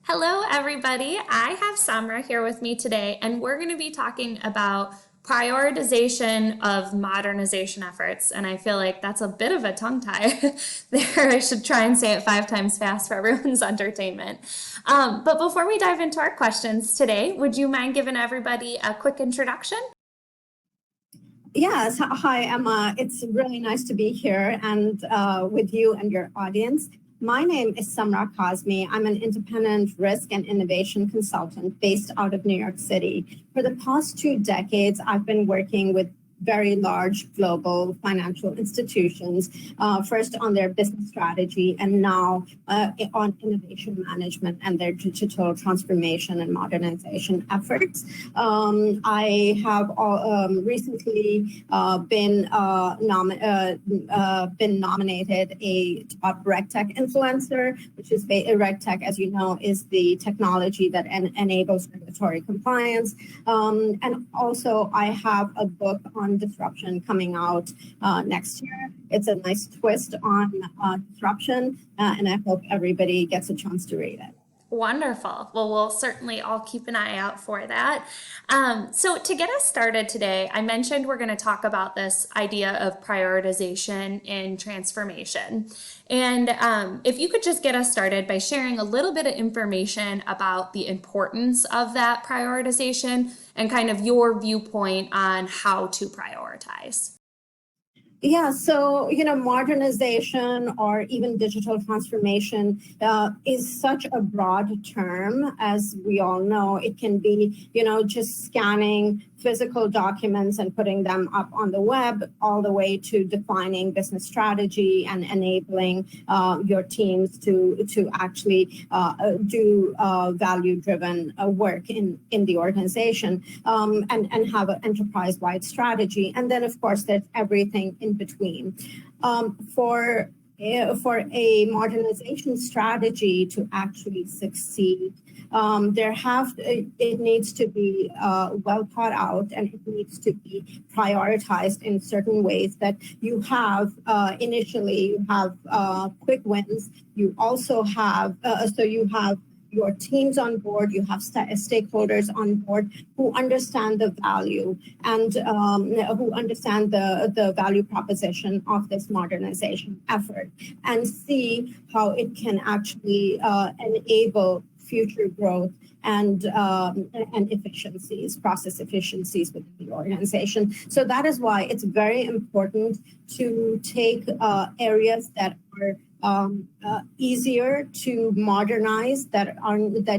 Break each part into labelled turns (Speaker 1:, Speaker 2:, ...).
Speaker 1: Hello, everybody. I have Samrah here with me today, and we're going to be talking about prioritization of modernization efforts. And I feel like that's a bit of a tongue tie there. I should try and say it 5 times fast for everyone's entertainment. But before we dive into our questions today, would you mind giving everybody a quick introduction?
Speaker 2: Yes. Hi, Emma. It's really nice to be here and with you and your audience. My name is Samrah Kazmi. I'm an independent risk and innovation consultant based out of New York City. For the past 2 decades, I've been working with very large global financial institutions, first on their business strategy and now on innovation management and their digital transformation and modernization efforts. I have recently been nominated a top RegTech influencer, which is RegTech, as you know, is the technology that enables regulatory compliance. And also I have a book on disruption coming out next year. It's a nice twist on disruption, and I hope everybody gets a chance to read it.
Speaker 1: Wonderful. Well, we'll certainly all keep an eye out for that. So to get us started today, I mentioned we're going to talk about this idea of prioritization in transformation. And if you could just get us started by sharing a little bit of information about the importance of that prioritization and kind of your viewpoint on how to prioritize.
Speaker 2: Yeah, so, modernization or even digital transformation is such a broad term, as we all know. It can be, just scanning physical documents and putting them up on the web, all the way to defining business strategy and enabling your teams to actually do value-driven work in the organization and have an enterprise-wide strategy. And then, of course, there's everything in between. For a modernization strategy to actually succeed, it needs to be well thought out, and it needs to be prioritized in certain ways that you have initially. You have quick wins. You also have you have your teams on board, you have stakeholders on board who understand the value and who understand the value proposition of this modernization effort and see how it can actually enable future growth and efficiencies, process efficiencies within the organization. So that is why it's very important to take areas that are easier to modernize, that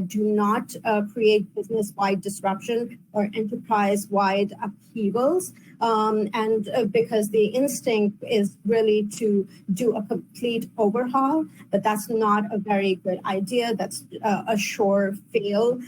Speaker 2: do not create business-wide disruption or enterprise-wide upheavals, and because the instinct is really to do a complete overhaul, but that's not a very good idea. That's a sure fail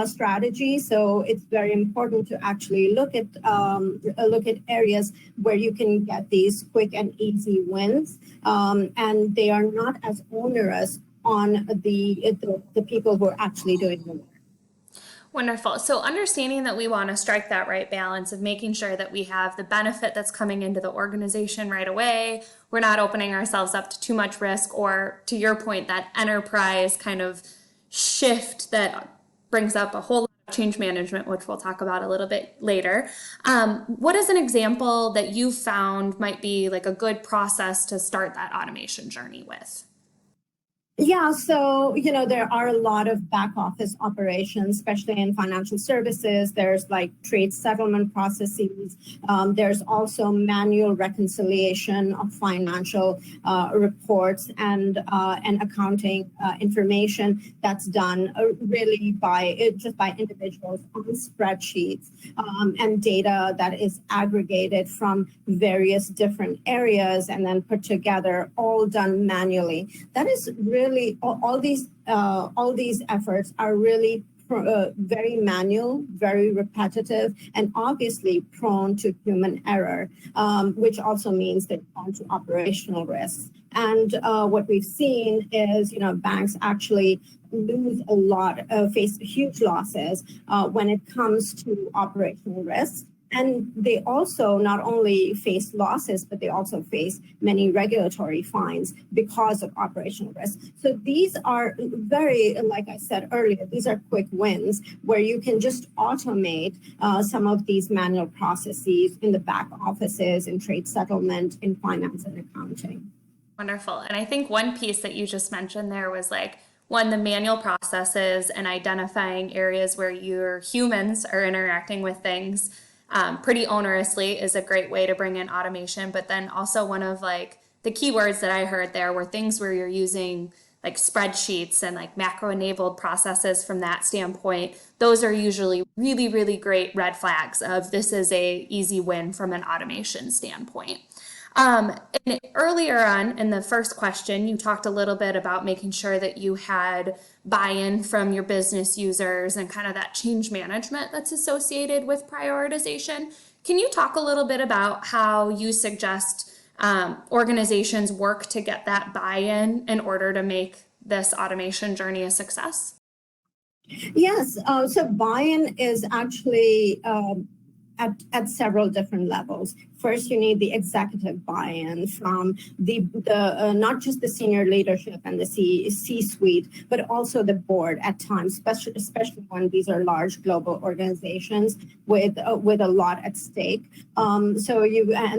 Speaker 2: strategy. So it's very important to actually look at areas where you can get these quick and easy wins, and they are not as onerous on the people who are actually doing the work.
Speaker 1: Wonderful. So understanding that we want to strike that right balance of making sure that we have the benefit that's coming into the organization right away. We're not opening ourselves up to too much risk, or to your point, that enterprise kind of shift that brings up a whole lot of change management, which we'll talk about a little bit later. What is an example that you found might be like a good process to start that automation journey with?
Speaker 2: Yeah, so, there are a lot of back office operations, especially in financial services. There's like trade settlement processes. There's also manual reconciliation of financial reports and accounting information that's done really by individuals on spreadsheets, and data that is aggregated from various different areas and then put together, all done manually. That is really all these efforts are really very manual, very repetitive, and obviously prone to human error, which also means they're prone to operational risks. And what we've seen is, banks actually lose a lot, face huge losses when it comes to operational risks. And they also not only face losses, but they also face many regulatory fines because of operational risk. So these are very, like I said earlier, these are quick wins where you can just automate some of these manual processes in the back offices, in trade settlement, in finance and accounting.
Speaker 1: Wonderful. And I think one piece that you just mentioned there was like, one, the manual processes and identifying areas where your humans are interacting with things pretty onerously is a great way to bring in automation. But then also one of like the keywords that I heard there were things where you're using like spreadsheets and like macro enabled processes from that standpoint. Those are usually really, really great red flags of this is a easy win from an automation standpoint. And earlier on in the first question, you talked a little bit about making sure that you had buy-in from your business users and kind of that change management that's associated with prioritization. Can you talk a little bit about how you suggest organizations work to get that buy-in in order to make this automation journey a success?
Speaker 2: Yes, so buy-in is actually at several different levels. First, you need the executive buy-in from the not just the senior leadership and the C-suite, but also the board at times, especially when these are large global organizations with a lot at stake. And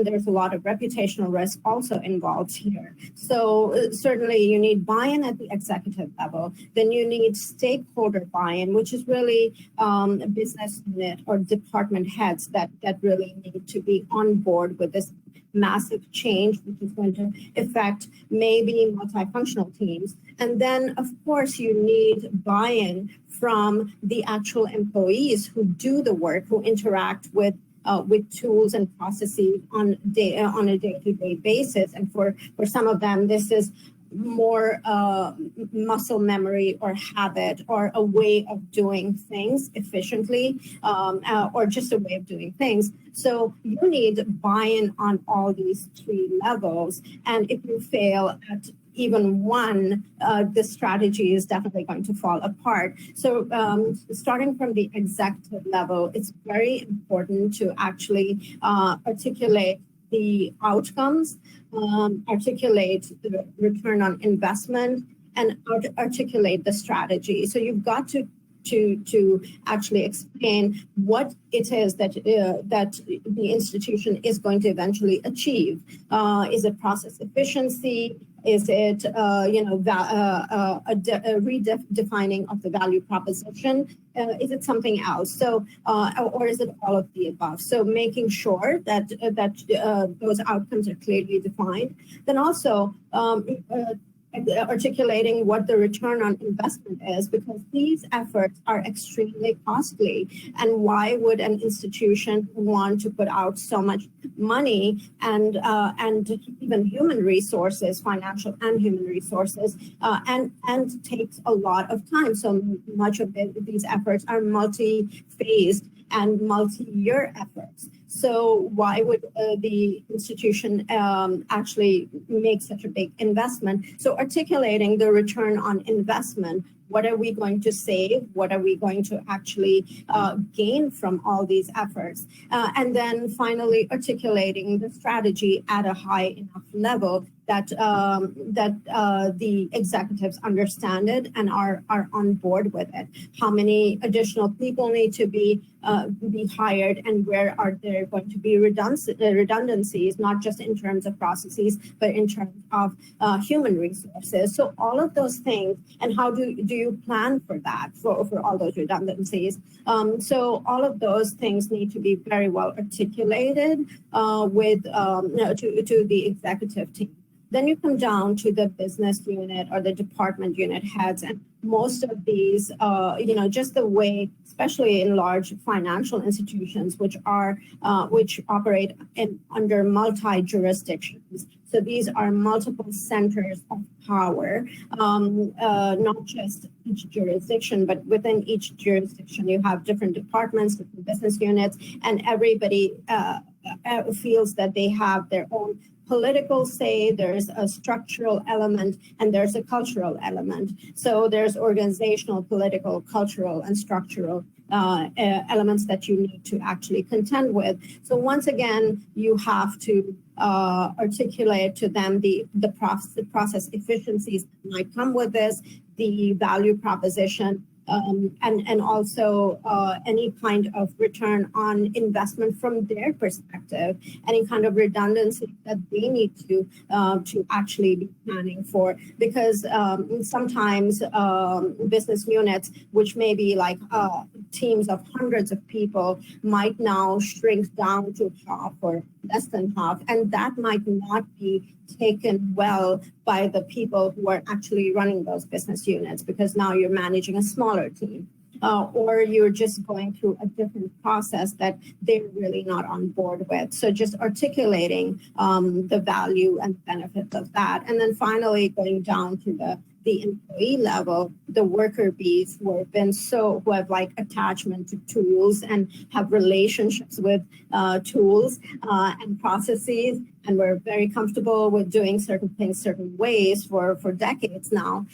Speaker 2: there's a lot of reputational risk also involved here. So certainly you need buy-in at the executive level. Then you need stakeholder buy-in, which is really business unit or department heads that really need to be on board with this massive change, which is going to affect maybe multifunctional teams. And then, of course, you need buy-in from the actual employees who do the work, who interact with tools and processes on a day-to-day basis. And for some of them, this is more muscle memory or habit or a way of doing things efficiently or just a way of doing things. So you need buy-in on all these three levels. And if you fail at even one, the strategy is definitely going to fall apart. So starting from the executive level, it's very important to actually articulate the outcomes, articulate the return on investment, and articulate the strategy. So you've got to actually explain what it is that the institution is going to eventually achieve. Is it process efficiency? Is it redefining of the value proposition? Is it something else? So, or is it all of the above? So, making sure that those outcomes are clearly defined. Then also articulating what the return on investment is, because these efforts are extremely costly. And why would an institution want to put out so much money and even human resources, financial and human resources, and takes a lot of time. So much of these efforts are multi-phased and multi-year efforts. So why would the institution actually make such a big investment? So articulating the return on investment, what are we going to save? What are we going to actually gain from all these efforts? And then finally articulating the strategy at a high enough level that the executives understand it and are on board with it. How many additional people need to be hired, and where are there going to be redundancies, not just in terms of processes, but in terms of human resources. So all of those things, and how do you plan for that, for all those redundancies? So all of those things need to be very well articulated to the executive team. Then you come down to the business unit or the department unit heads, and most of these, just the way, especially in large financial institutions, which operate under multi-jurisdictions. So these are multiple centers of power, not just each jurisdiction, but within each jurisdiction, you have different departments, different business units, and everybody feels that they have their own political say. There's a structural element, and there's a cultural element. So there's organizational, political, cultural, and structural elements that you need to actually contend with. So once again, you have to articulate to them the process efficiencies that might come with this, the value proposition, and also any kind of return on investment from their perspective, any kind of redundancy that they need to actually be planning for. Because sometimes business units, which may be like teams of hundreds of people, might now shrink down to half or less than half, and that might not be taken well by the people who are actually running those business units, because now you're managing a smaller team, or you're just going through a different process that they're really not on board with. So just articulating the value and benefits of that. And then finally, going down to the employee level, the worker bees who have like attachment to tools and have relationships with tools and processes, and we're very comfortable with doing certain things certain ways for decades now.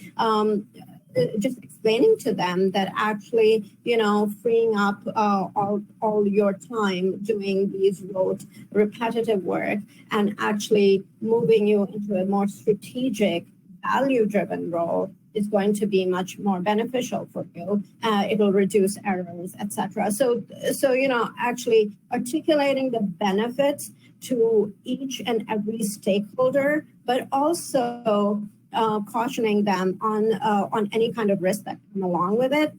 Speaker 2: Just explaining to them that actually, freeing up all your time doing these rote, repetitive work and actually moving you into a more strategic, value-driven role is going to be much more beneficial for you. It'll reduce errors, etc. So actually articulating the benefits to each and every stakeholder, but also cautioning them on any kind of risk that come along with it,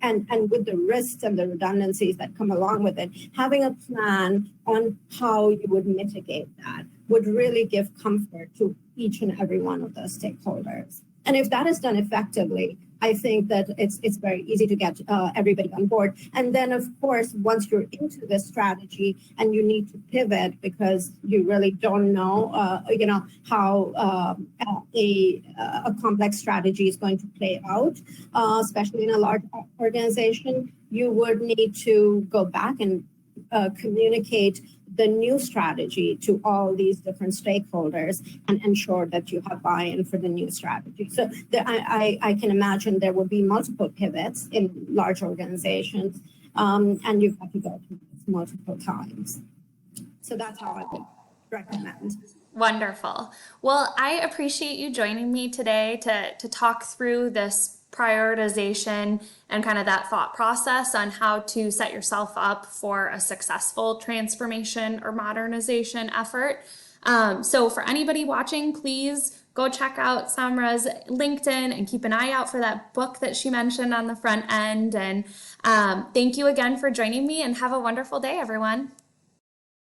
Speaker 2: and with the risks and the redundancies that come along with it, having a plan on how you would mitigate that would really give comfort to each and every one of those stakeholders. And if that is done effectively, I think that it's very easy to get everybody on board. And then, of course, once you're into this strategy and you need to pivot because you really don't know, how a complex strategy is going to play out, especially in a large organization, you would need to go back and communicate the new strategy to all these different stakeholders and ensure that you have buy-in for the new strategy. So I can imagine there will be multiple pivots in large organizations, and you've got to go through this multiple times. So that's how I would recommend.
Speaker 1: Wonderful. Well, I appreciate you joining me today to talk through this prioritization and kind of that thought process on how to set yourself up for a successful transformation or modernization effort. So for anybody watching, please go check out Samrah's LinkedIn and keep an eye out for that book that she mentioned on the front end. And thank you again for joining me, and have a wonderful day, everyone.